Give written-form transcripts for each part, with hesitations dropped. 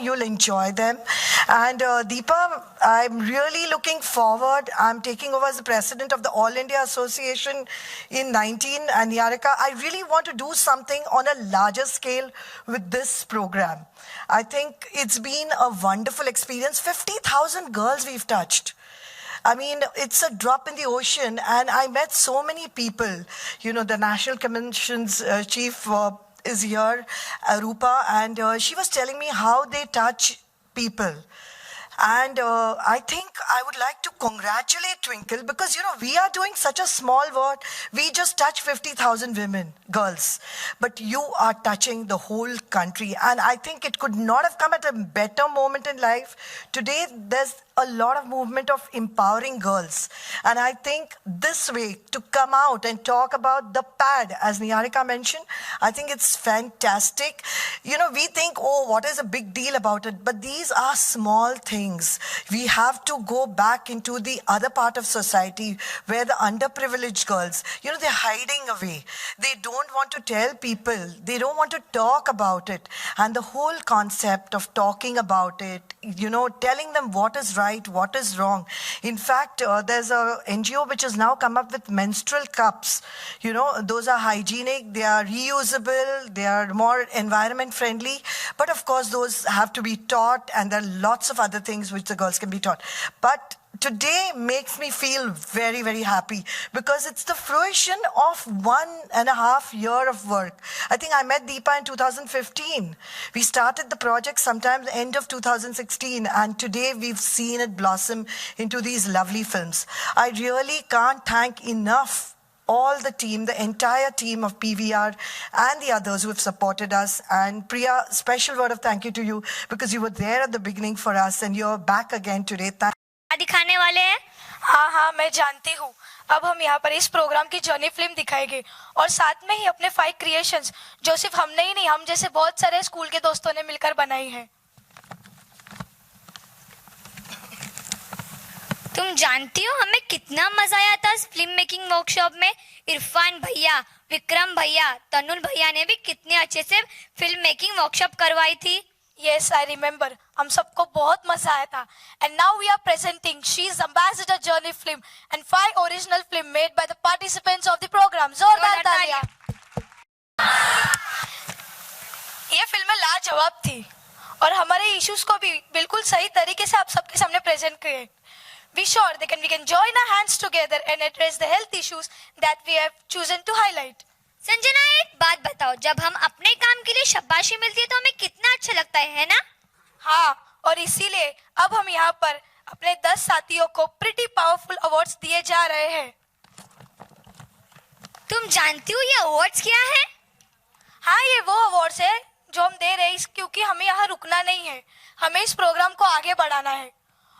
You'll enjoy them. And Deepa, I'm really looking forward. I'm taking over as the president of the All India Association in 19. And Niharika, I really want to do something on a larger scale with this program. I think it's been a wonderful experience. 50,000 girls we've touched. I mean, it's a drop in the ocean. And I met so many people. You know, the National Commission's chief is here, Rupa, and she was telling me how they touch people. And I think I would like to congratulate Twinkle because, you know, we are doing such a small work. We just touch 50,000 women, girls. But you are touching the whole country. And I think it could not have come at a better moment in life. Today, there's a lot of movement of empowering girls. And I think this way, to come out and talk about the pad, as Niharika mentioned, I think it's fantastic. You know, we think, oh, what is a big deal about it? But these are small things. We have to go back into the other part of society where the underprivileged girls, you know, they're hiding away. They don't want to tell people. They don't want to talk about it. And the whole concept of talking about it, you know, telling them what is right, what is wrong. In fact, there's a NGO which has now come up with menstrual cups. You know, those are hygienic, they are reusable, they are more environment friendly. But of course, those have to be taught, and there are lots of other things which the girls can be taught. But today makes me feel very, very happy because it's the fruition of 1.5 years of work. I think I met Deepa in 2015. We started the project sometime the end of 2016, and today we've seen it blossom into these lovely films. I really can't thank enough all the team, the entire team of PVR and the others who have supported us. And Priya, special word of thank you to you because you were there at the beginning for us and you're back again today. दिखाने वाले हैं? हाँ, मैं जानती हूँ. अब हम यहाँ पर इस प्रोग्राम की जर्नी फिल्म दिखाएंगे और साथ में ही अपने 5 क्रिएशंस जो सिर्फ हमने ही नहीं, हम जैसे बहुत सारे स्कूल के दोस्तों ने मिलकर बनाई हैं. तुम जानती हो हमें कितना मजा आया था इस फिल्म मेकिंग वर्कशॉप में. इरफान भैया, विक्रम भैया, तनुल भैया ने भी कितने अच्छे से फिल्म मेकिंग वर्कशॉप करवाई थी. Yes, I remember. हम सबको बहुत मजा आया था. And now we are presenting She's Ambassador Journey film and 5 original film made by the participants of the program. जोरदार तालियां. ये फिल्में लाजवाब थी और हमारे इश्यूज को भी बिल्कुल सही तरीके से आप सबके सामने प्रेजेंट किए. We sure we can join our hands together and address the health issues that we have chosen to highlight. Sanjana, एक बात बताओ, जब हम अपने काम के लिए शाबाशी मिलती है तो हमें कितना अच्छा लगता है ना? हाँ, और इसीलिए अब हम यहाँ पर अपने 10 साथियों को प्रिटी पावरफुल अवार्ड्स दिए जा रहे हैं. तुम जानती हो ये अवार्ड्स क्या है? हाँ, ये वो अवार्ड्स है जो हम दे रहे हैं क्योंकि हमें यहाँ रुकना नहीं है, हमें इस प्रोग्राम को आगे बढ़ाना है।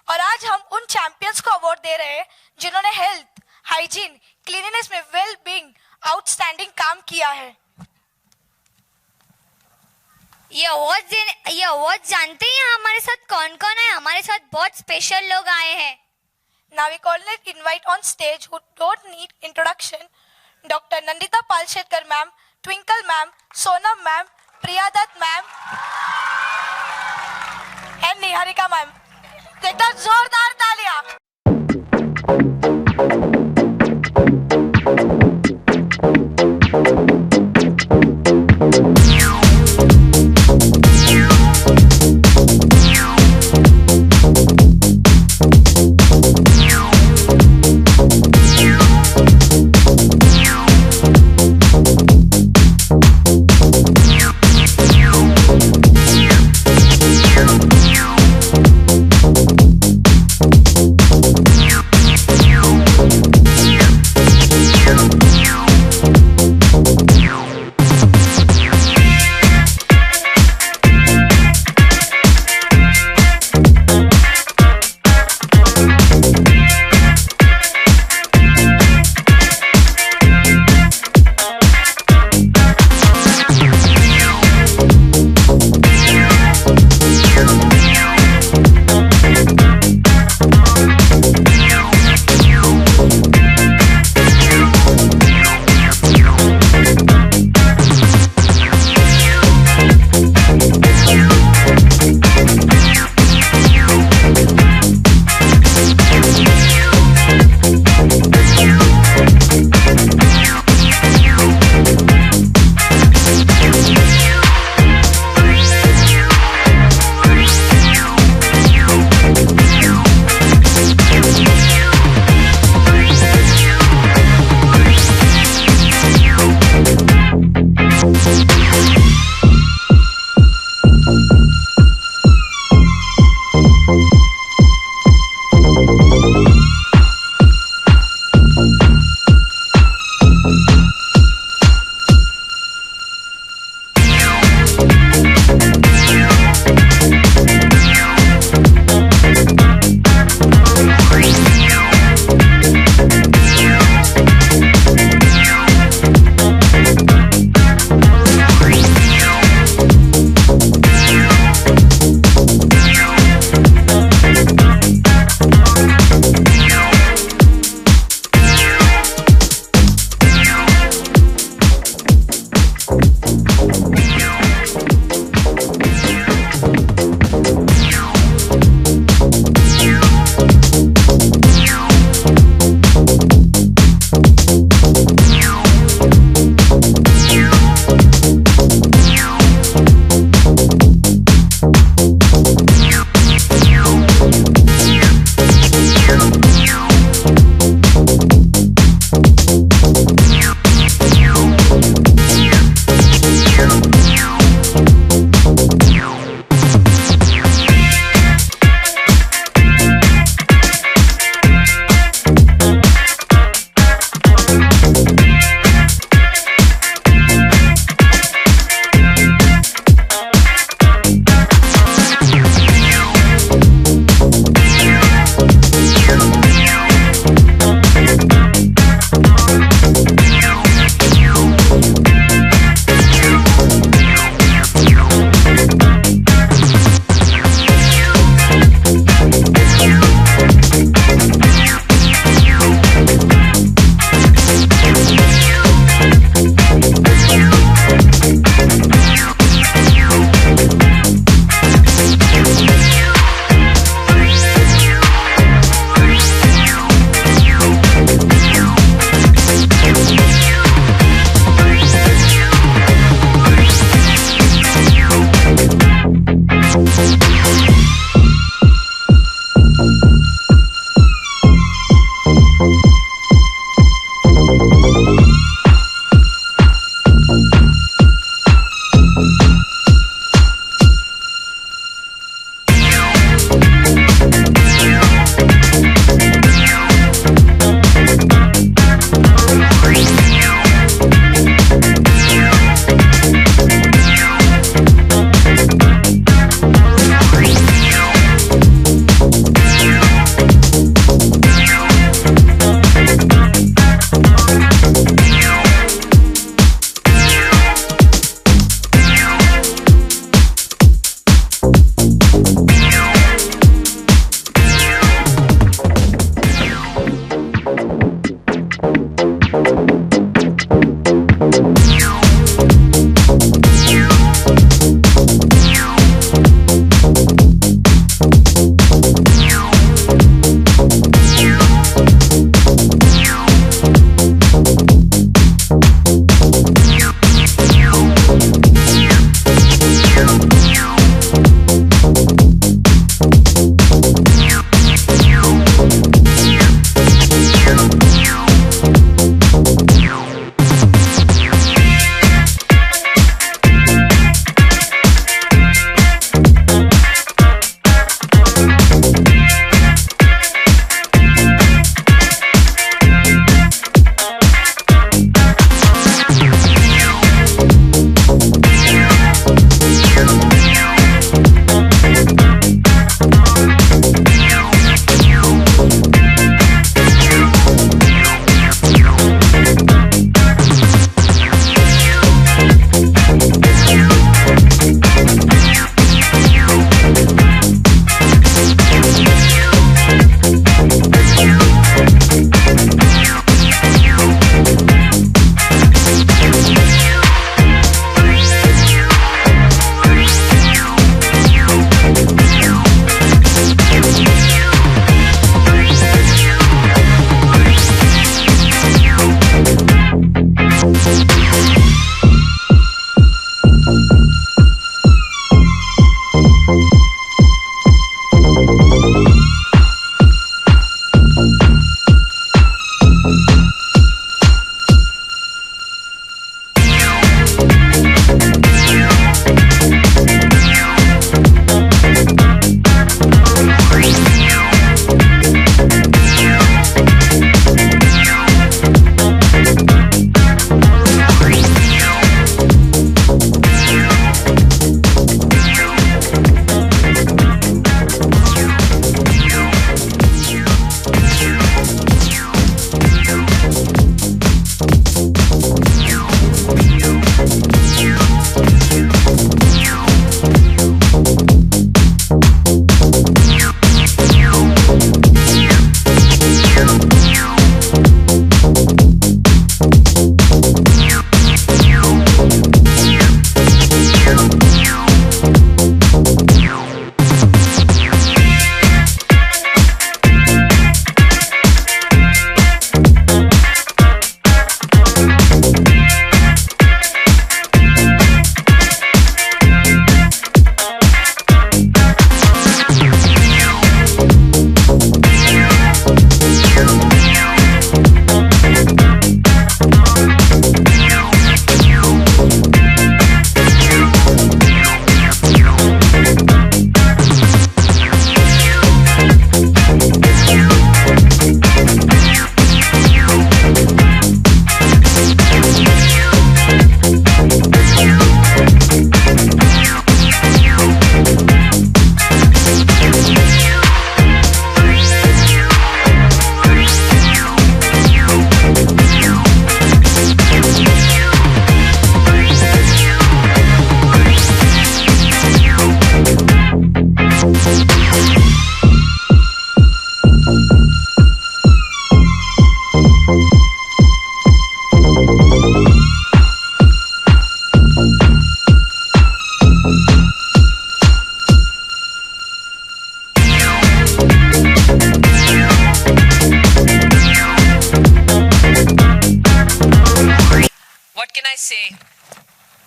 और आज हम उन चैंपियंस को अवार्ड दे रहे हैं जिन्होंने हेल्थ, हाइजीन, क्लीनिनेस में वेल बीइंग आउटस्टैंडिंग काम किया है। ये अवार्ड जानते हैं हमारे साथ कौन कौन है? हमारे साथ बहुत स्पेशल लोग आए हैं। Now we coordinate invite on stage who don't need introduction. Dr. Nandita Palshetkar ma'am, Twinkle ma'am, Sonam ma'am, Priya Dutt ma'am, and Niharika ma'am. देता जोरदार तालियां।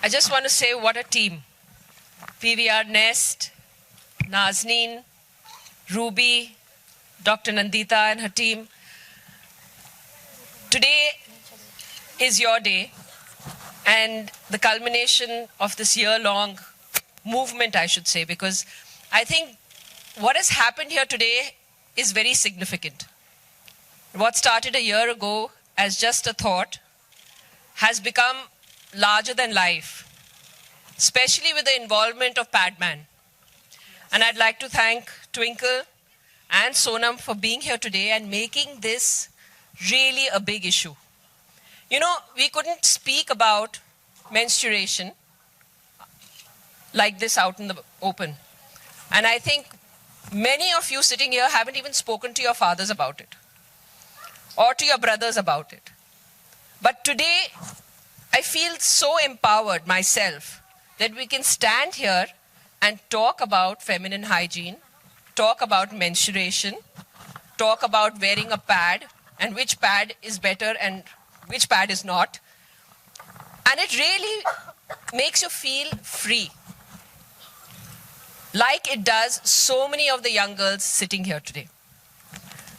I just want to say what a team. PVR Nest, Nazneen, Ruby, Dr. Nandita and her team. Today is your day and the culmination of this year-long movement, I should say, because I think what has happened here today is very significant. What started a year ago as just a thought has become larger than life, especially with the involvement of Padman. And I'd like to thank Twinkle and Sonam for being here today and making this really a big issue. You know, we couldn't speak about menstruation like this out in the open. And I think many of you sitting here haven't even spoken to your fathers about it or to your brothers about it. But today, I feel so empowered myself that we can stand here and talk about feminine hygiene, talk about menstruation, talk about wearing a pad and which pad is better and which pad is not. And it really makes you feel free, like it does so many of the young girls sitting here today.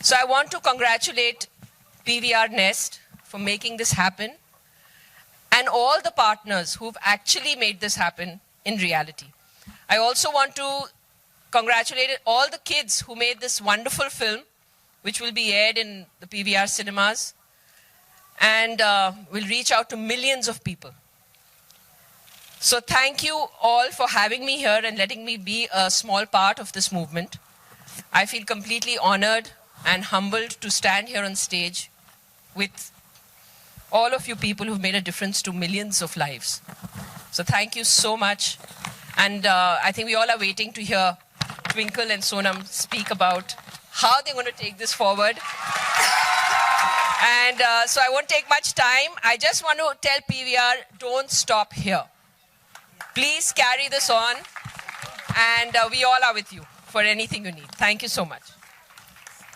So I want to congratulate PVR Nest for making this happen and all the partners who've actually made this happen in reality. I also want to congratulate all the kids who made this wonderful film, which will be aired in the PVR cinemas and will reach out to millions of people. So thank you all for having me here and letting me be a small part of this movement. I feel completely honored and humbled to stand here on stage with all of you people who've made a difference to millions of lives. So thank you so much. And I think we all are waiting to hear Twinkle and Sonam speak about how they're going to take this forward. And so I won't take much time. I just want to tell PVR, don't stop here. Please carry this on. And we all are with you for anything you need. Thank you so much.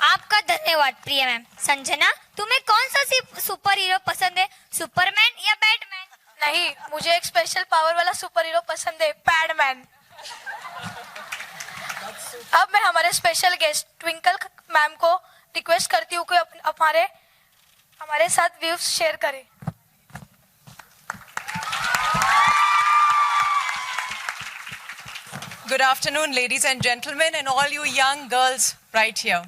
आपका धन्यवाद प्रिय ma'am. Sanjana, तुम्हें कौन सा super hero पसंद है, Superman या Batman? नहीं, मुझे एक स्पेशल पावर वाला सुपर हीरो पसंद है, पैडमैन। अब मैं हमारे स्पेशल गेस्ट ट्विंकल मैम को रिक्वेस्ट करती हूँ कि हमारे साथ व्यूज शेयर करें। Good afternoon, ladies and gentlemen, and all you young girls right here.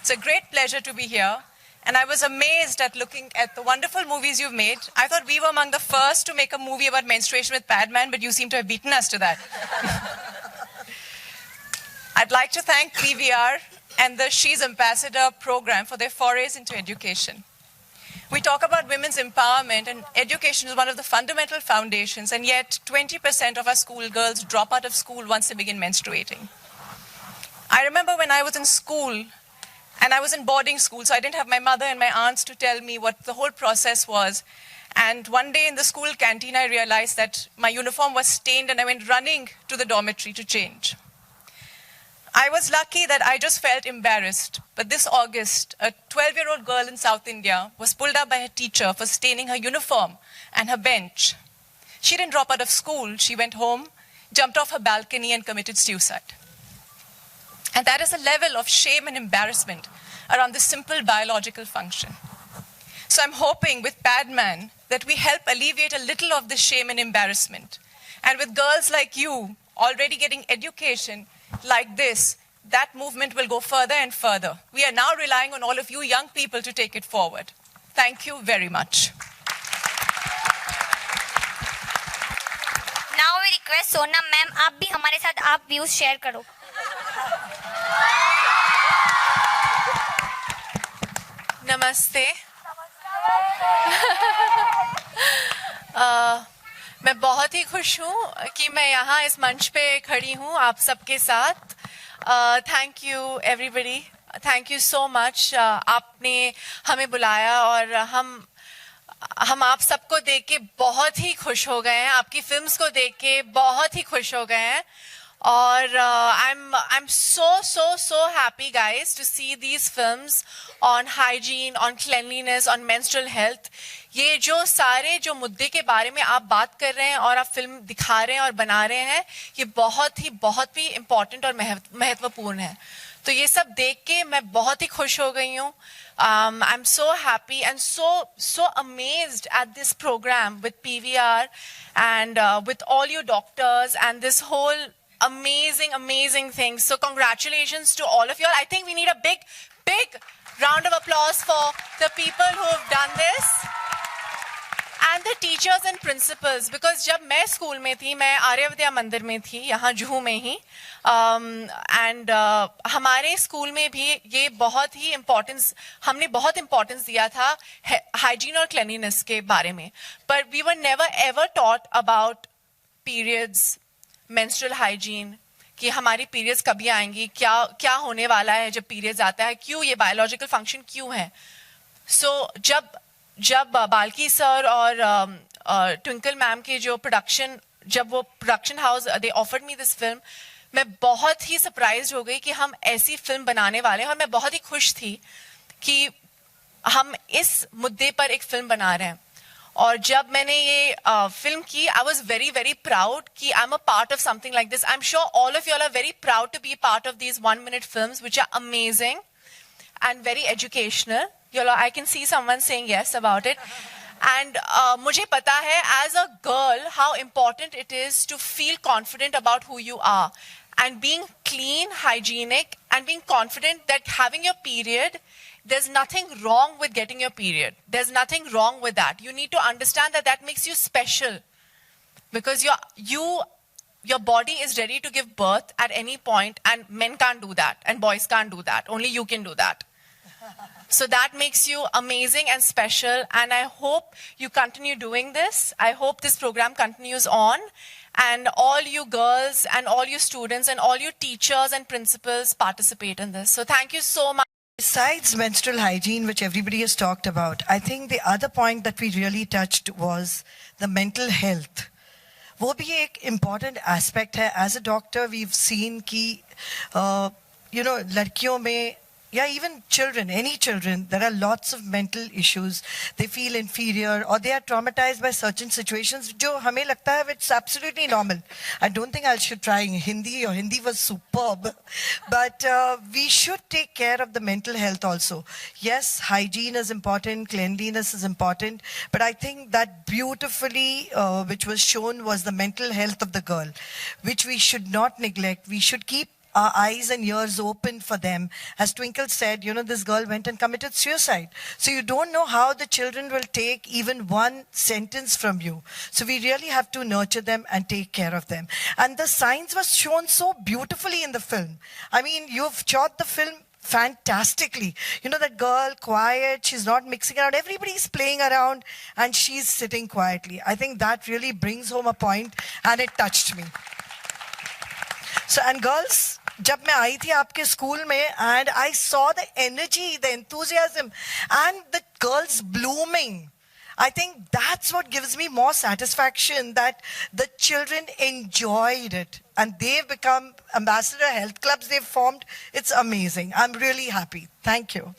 It's a great pleasure to be here, and I was amazed at looking at the wonderful movies you've made. I thought we were among the first to make a movie about menstruation with Padman, but you seem to have beaten us to that. I'd like to thank PVR and the She's Ambassador program for their forays into education. We talk about women's empowerment, and education is one of the fundamental foundations, and yet 20% of our schoolgirls drop out of school once they begin menstruating. I remember when I was in school, and I was in boarding school, so I didn't have my mother and my aunts to tell me what the whole process was. And one day in the school canteen, I realized that my uniform was stained, and I went running to the dormitory to change. I was lucky that I just felt embarrassed. But this August, a 12-year-old girl in South India was pulled up by her teacher for staining her uniform and her bench. She didn't drop out of school. She went home, jumped off her balcony, and committed suicide. And that is a level of shame and embarrassment around this simple biological function. So I'm hoping with Padman that we help alleviate a little of this shame and embarrassment. And with girls like you already getting education like this, that movement will go further and further. We are now relying on all of you young people to take it forward. Thank you very much. Now we request Sonam ma'am, आप भी हमारे साथ आप views share करो। नमस्ते। मैं बहुत ही खुश हूँ कि मैं यहाँ इस मंच पे खड़ी हूँ आप सबके साथ। Thank you everybody, thank you so much. आपने हमें बुलाया और हम आप सबको देख के बहुत ही खुश हो गए हैं, आपकी फिल्म्स को देख के बहुत ही खुश हो गए हैं। और I'm so happy guys to see these films on hygiene, on cleanliness, on menstrual health. ये जो सारे जो मुद्दे के बारे में आप बात कर रहे हैं और आप फिल्म दिखा रहे हैं और बना रहे हैं, ये बहुत ही इम्पोर्टेंट और महत्वपूर्ण है. तो ये सब देख के मैं बहुत ही खुश हो गई हूँ. I'm so happy and so amazed at this program with PVR and with all you doctors and this whole amazing thing. So congratulations to all of you all. I think we need a big round of applause for the people who have done this. And the teachers and principals, because जब मैं school में थी, मैं आर्य विद्या मंदिर में थी, यहाँ जुहू में ही, and हमारे स्कूल में भी ये बहुत ही हमने बहुत इम्पोर्टेंस दिया था हाइजीन और क्लीनलीनेस के बारे में. पर we were never ever taught about periods, menstrual hygiene, कि हमारी पीरियड्स कभी आएंगी, क्या होने वाला है जब पीरियड्स आता है, क्यों ये बायोलॉजिकल फंक्शन क्यों है. सो जब बाल्की सर और ट्विंकल मैम के जो जब वो production house they offered me this film, मैं बहुत ही सरप्राइज हो गई कि हम ऐसी फिल्म बनाने वाले हैं. और मैं बहुत ही खुश थी कि हम इस मुद्दे पर एक फिल्म बना रहे हैं. और जब मैंने ये फिल्म की, आई वॉज वेरी प्राउड कि I am a part of something like this. I am sure all of you are very proud to be part of these 1 minute films which are amazing and very educational. I can see someone saying yes about it. And मुझे पता है as a girl how important it is to feel confident about who you are and being clean, hygienic and being confident that having your period, there's nothing wrong with getting your period. There's nothing wrong with that. You need to understand that that makes you special because your body is ready to give birth at any point and men can't do that and boys can't do that. Only you can do that. So that makes you amazing and special, and I hope you continue doing this. I hope this program continues on, and all you girls and all you students and all you teachers and principals participate in this. So thank you so much. Besides menstrual hygiene, which everybody has talked about, I think the other point that we really touched was the mental health. वो भी एक important aspect है. As a doctor, we've seen कि लड़कियों में, yeah, even children, any children, there are lots of mental issues. They feel inferior or they are traumatized by certain situations, जो हमें लगता है it's absolutely normal. I don't think I should try Hindi. Your Hindi was superb. But we should take care of the mental health also. Yes, hygiene is important, cleanliness is important. But I think that beautifully, which was shown was the mental health of the girl, which we should not neglect. We should keep our eyes and ears open for them. As Twinkle said, this girl went and committed suicide. So you don't know how the children will take even one sentence from you. So we really have to nurture them and take care of them. And the signs was shown so beautifully in the film. I mean, you've shot the film fantastically. That girl, quiet, she's not mixing around. Everybody's playing around and she's sitting quietly. I think that really brings home a point and it touched me. So, and girls, जब मैं आई थी आपके school में and I saw the energy, the enthusiasm and the girls blooming. I think that's what gives me more satisfaction, that the children enjoyed it and they've become ambassador health clubs they've formed. It's amazing. I'm really happy. Thank you.